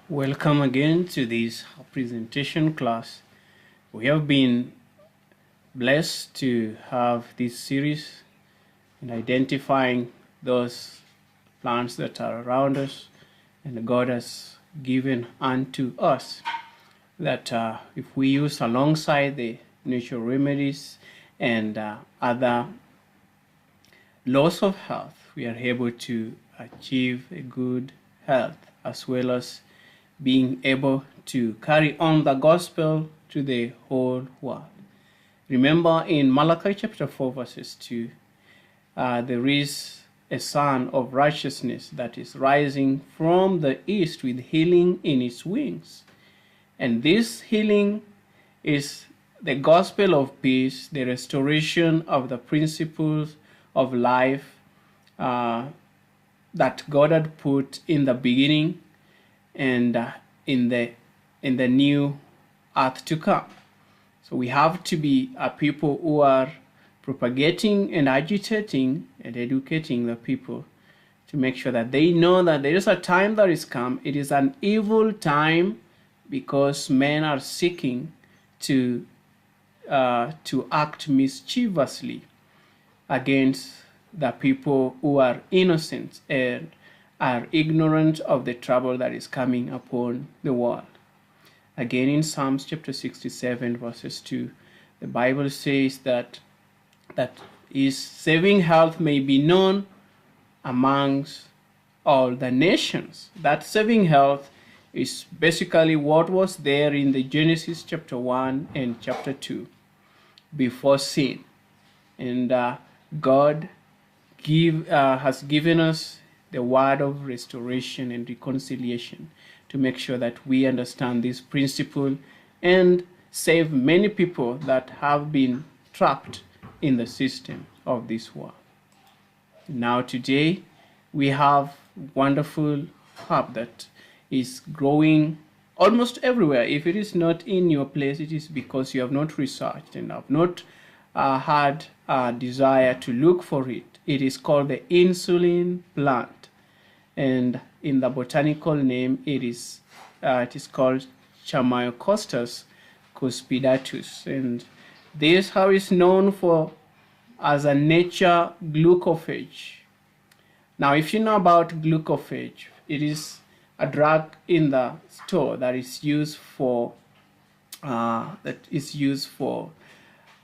Welcome again to this presentation class. We have been blessed to have this series in identifying those plants that are around us and God has given unto us that if we use alongside the natural remedies and other laws of health, we are able to achieve a good health as well as being able to carry on the gospel to the whole world. Remember in Malachi chapter 4 verses 2, there is a sun of righteousness that is rising from the east with healing in its wings. And this healing is the gospel of peace, the restoration of the principles of life that God had put in the beginning and in the new earth to come. So we have to be a people who are propagating and agitating and educating the people to make sure that they know that there is a time that is come. It is an evil time because men are seeking to act mischievously against the people who are innocent and are ignorant of the trouble that is coming upon the world. Again, in Psalms chapter 67, verses 2, the Bible says that his saving health may be known amongst all the nations. That saving health is basically what was there in the Genesis chapter 1 and chapter 2 before sin. And God has given us the word of restoration and reconciliation to make sure that we understand this principle and save many people that have been trapped in the system of this world. Now today we have wonderful herb that is growing almost everywhere. If it is not in your place, it is because you have not researched and have not had a desire to look for it. It is called the insulin plant. And in the botanical name, it is called Chamaecostatus cuspidatus. And this herb is known for as a nature glucophage. Now, if you know about glucophage, it is a drug in the store that is used for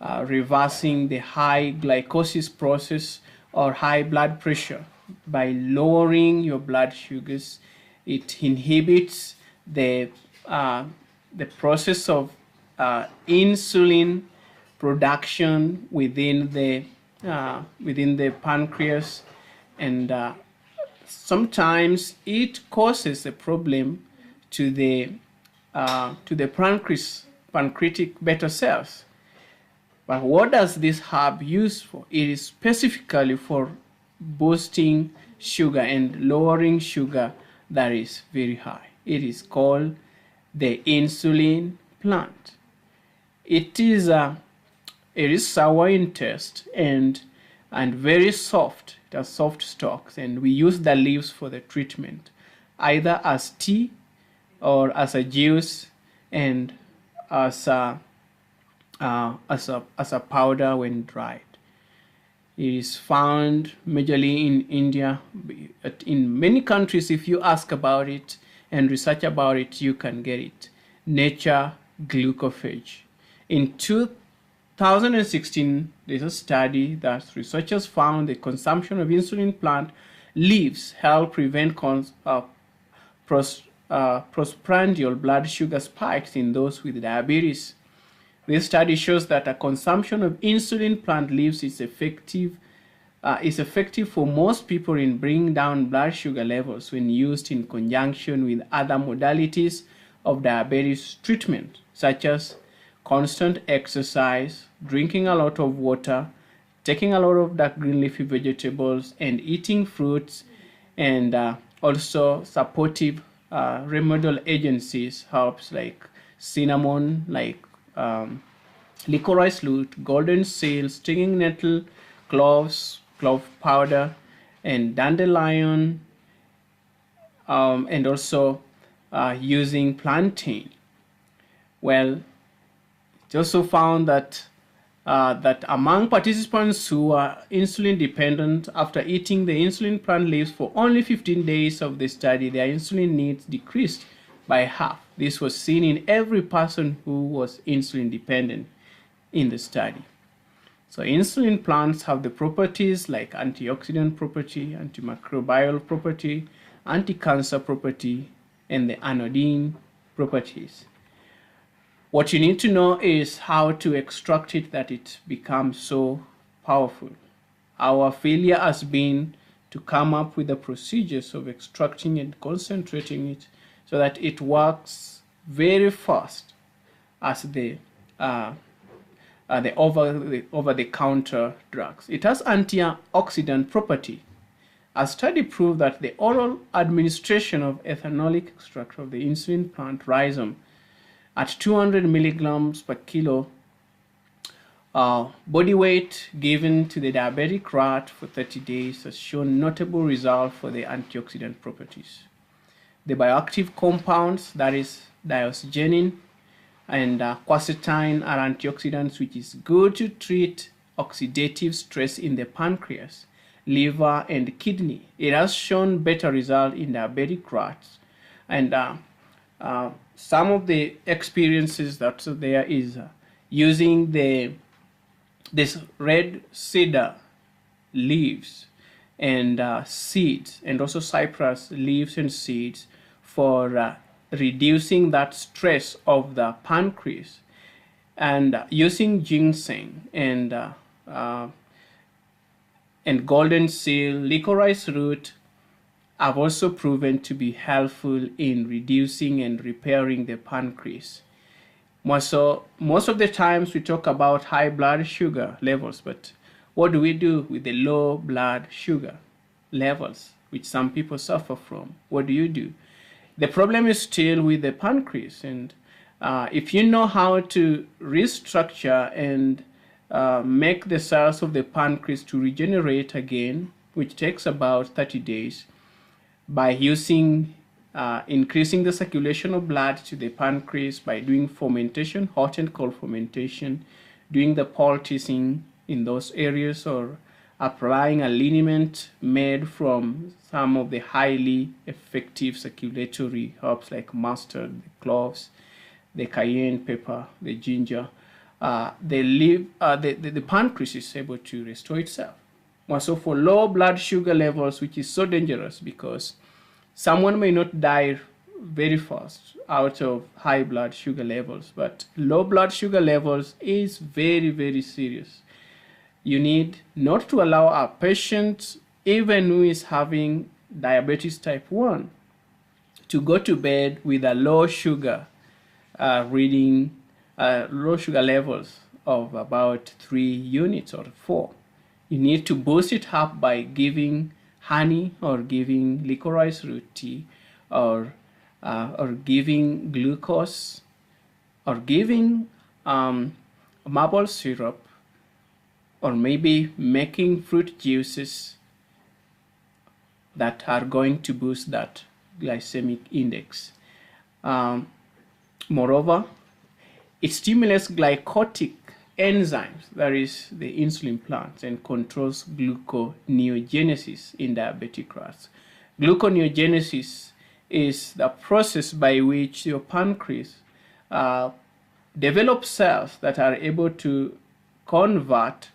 reversing the high glycosis process or high blood pressure. By lowering your blood sugars, it inhibits the process of insulin production within the pancreas, and sometimes it causes a problem to the pancreatic beta cells. But what does this herb use for? It is specifically for boosting sugar and lowering sugar that is very high. It is called the insulin plant. It is sour in taste and very soft. It has soft stalks, and we use the leaves for the treatment, either as tea or as a juice and as a powder when dried. It is found majorly in India. In many countries, if you ask about it and research about it, you can get it. Nature glucophage. In 2016, there's a study that researchers found the consumption of insulin plant leaves help prevent postprandial blood sugar spikes in those with diabetes. This study shows that a consumption of insulin plant leaves is effective for most people in bringing down blood sugar levels when used in conjunction with other modalities of diabetes treatment, such as constant exercise, drinking a lot of water, taking a lot of dark green leafy vegetables, and eating fruits, and also supportive remedial agencies, herbs like cinnamon, like licorice root, golden seal, stinging nettle, clove powder, and dandelion, and also using plantain. Well, it also found that that among participants who are insulin dependent, after eating the insulin plant leaves for only 15 days of the study, their insulin needs decreased by half. This was seen in every person who was insulin dependent in the study. So insulin plants have the properties like antioxidant property, antimicrobial property, anti-cancer property, and the anodyne properties. What you need to know is how to extract it that it becomes so powerful. Our failure has been to come up with the procedures of extracting and concentrating it so that it works very fast as the over-the-counter drugs. It has antioxidant property. A study proved that the oral administration of ethanolic extract of the insulin plant rhizome at 200 milligrams per kilo body weight given to the diabetic rat for 30 days has shown notable results for the antioxidant properties. The bioactive compounds, that is dioxygenin and quercetin, are antioxidants which is good to treat oxidative stress in the pancreas, liver, and kidney. It has shown better result in diabetic rats, and some of the experiences that there is using this red cedar leaves and seeds, and also cypress leaves and seeds for reducing that stress of the pancreas, and using ginseng and golden seal, licorice root have also proven to be helpful in reducing and repairing the pancreas. Most of the times we talk about high blood sugar levels, but what do we do with the low blood sugar levels, which some people suffer from? What do you do? The problem is still with the pancreas, and if you know how to restructure and make the cells of the pancreas to regenerate again, which takes about 30 days, by using increasing the circulation of blood to the pancreas by doing fermentation, hot and cold fermentation, doing the poulticing in those areas, or applying a liniment made from some of the highly effective circulatory herbs like mustard, the cloves, the cayenne pepper, the ginger, the pancreas is able to restore itself. Also for low blood sugar levels, which is so dangerous because someone may not die very fast out of high blood sugar levels, but low blood sugar levels is very, very serious. You need not to allow a patient, even who is having diabetes type 1, to go to bed with a low sugar low sugar levels of about 3 units or 4. You need to boost it up by giving honey, or giving licorice root tea, or giving glucose, or giving maple syrup, or maybe making fruit juices that are going to boost that glycemic index. Moreover, it stimulates glycolytic enzymes, that is the insulin plants, and controls gluconeogenesis in diabetic rats. Gluconeogenesis is the process by which your pancreas develops cells that are able to convert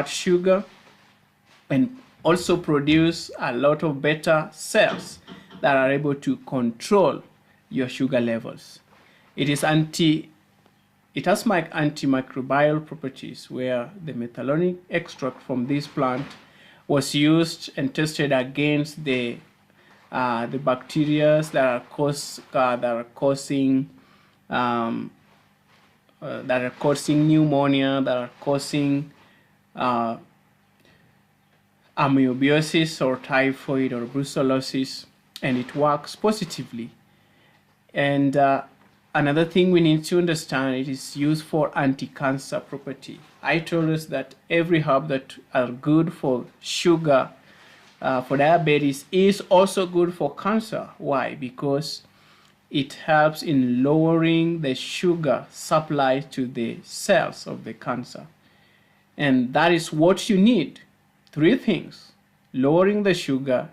sugar and also produce a lot of beta cells that are able to control your sugar levels. It has antimicrobial properties, where the methylonic extract from this plant was used and tested against the bacteria that are causing pneumonia, that are causing amoebiasis or typhoid or brucellosis, and it works positively. And another thing we need to understand, it is used for anti-cancer property. I told us that every herb that are good for sugar for diabetes is also good for cancer. Why? Because it helps in lowering the sugar supply to the cells of the cancer. And that is what you need. Three things: lowering the sugar,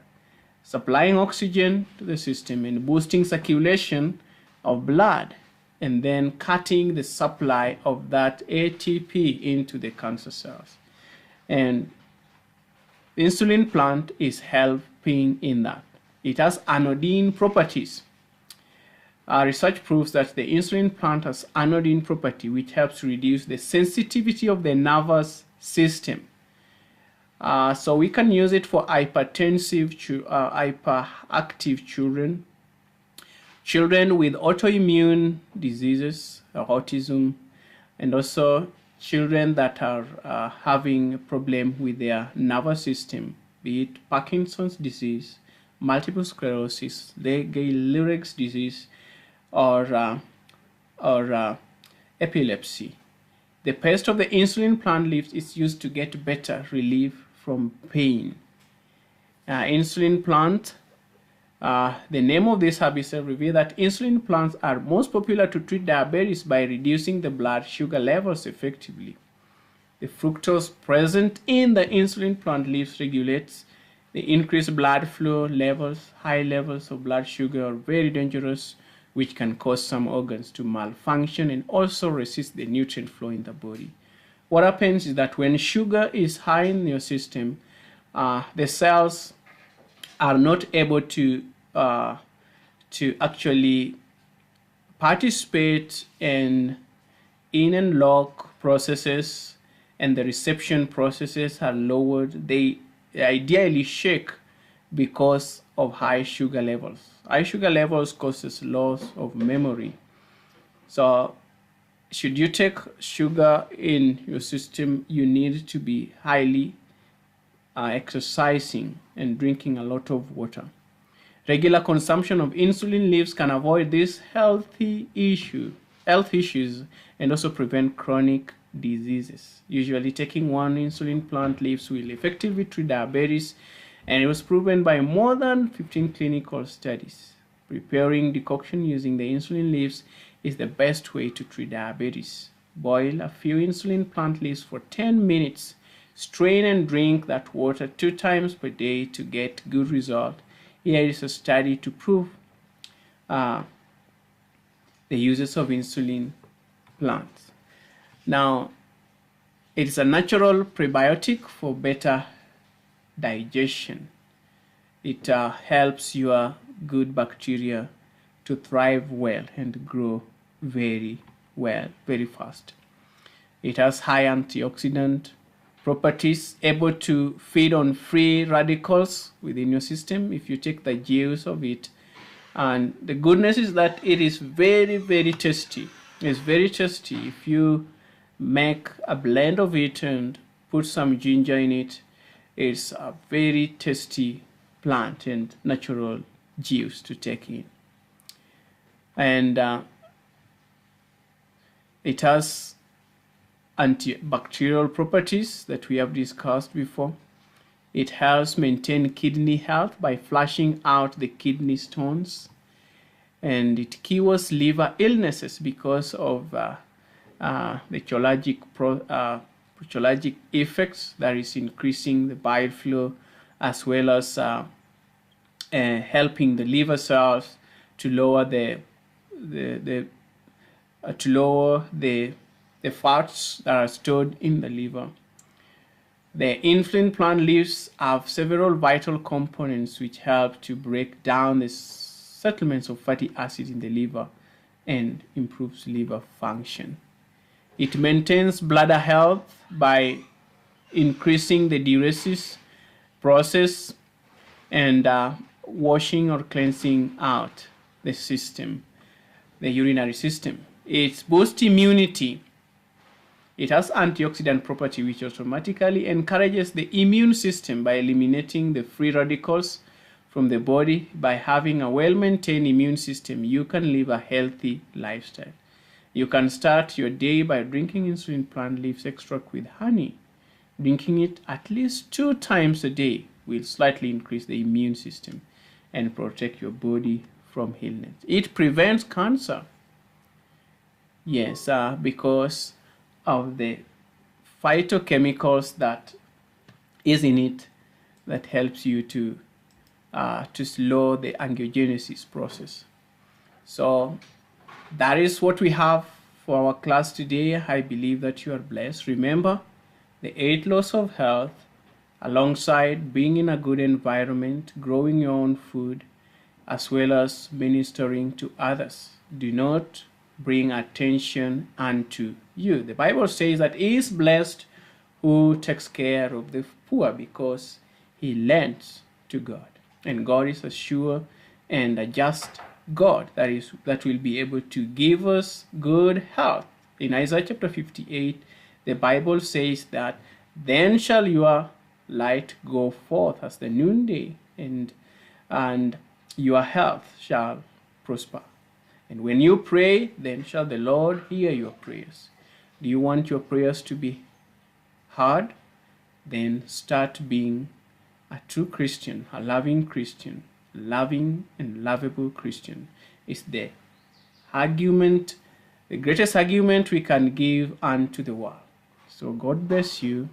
supplying oxygen to the system, and boosting circulation of blood, and then cutting the supply of that ATP into the cancer cells. And the insulin plant is helping in that. It has anodyne properties. Research proves that the insulin plant has anodyne property, which helps reduce the sensitivity of the nervous system. So we can use it for hyperactive children, children with autoimmune diseases, autism, and also children that are having a problem with their nervous system, be it Parkinson's disease, multiple sclerosis, Ley-Leig's disease, or epilepsy. The paste of the insulin plant leaves is used to get better relief from pain. Insulin plant, the name of this herbicide reveals that insulin plants are most popular to treat diabetes by reducing the blood sugar levels effectively. The fructose present in the insulin plant leaves regulates the increased blood flow levels. High levels of blood sugar are very dangerous, which can cause some organs to malfunction and also resist the nutrient flow in the body. What happens is that when sugar is high in your system, the cells are not able to actually participate in and lock processes, and the reception processes are lowered. They ideally shake because of high sugar levels. High sugar levels causes loss of memory. So should you take sugar in your system, you need to be highly exercising and drinking a lot of water. Regular consumption of insulin leaves can avoid these health issues and also prevent chronic diseases. Usually taking one insulin plant leaves will effectively treat diabetes, and it was proven by more than 15 clinical studies. Preparing decoction using the insulin leaves is the best way to treat diabetes. Boil a few insulin plant leaves for 10 minutes. Strain and drink that water 2 times per day to get good result. Here is a study to prove the uses of insulin plants. Now, it is a natural prebiotic for better digestion. It helps your good bacteria to thrive well and grow very well, very fast. It has high antioxidant properties, able to feed on free radicals within your system if you take the juice of it. And the goodness is that it is very, very tasty. It's very tasty. If you make a blend of it and put some ginger in it, it's a very tasty plant and natural juice to take in. And it has antibacterial properties that we have discussed before. It helps maintain kidney health by flushing out the kidney stones, and it cures liver illnesses because of the cholinergic effects, that is increasing the bile flow, as well as helping the liver cells to lower the fats that are stored in the liver. The insulin plant leaves have several vital components which help to break down the settlements of fatty acids in the liver and improves liver function. It maintains bladder health by increasing the diuresis process and washing or cleansing out the system, the urinary system. It boosts immunity. It has antioxidant property which automatically encourages the immune system by eliminating the free radicals from the body. By having a well-maintained immune system, you can live a healthy lifestyle. You can start your day by drinking insulin plant leaves extract with honey. Drinking it at least 2 times a day will slightly increase the immune system and protect your body from illness. It prevents cancer. Yes, because of the phytochemicals that is in it that helps you to slow the angiogenesis process. So that is what we have for our class today. I believe that you are blessed. Remember the 8 laws of health, alongside being in a good environment, growing your own food, as well as ministering to others. Do not bring attention unto you. The Bible says that he is blessed who takes care of the poor, because he lends to God. And God is a sure and a just God that will be able to give us good health. In Isaiah chapter 58, the Bible says that then shall your light go forth as the noonday, and your health shall prosper. And when you pray, then shall the Lord hear your prayers. Do you want your prayers to be heard? Then start being a true Christian, a loving Christian. Loving and lovable Christian is the greatest argument we can give unto the world. So God bless you.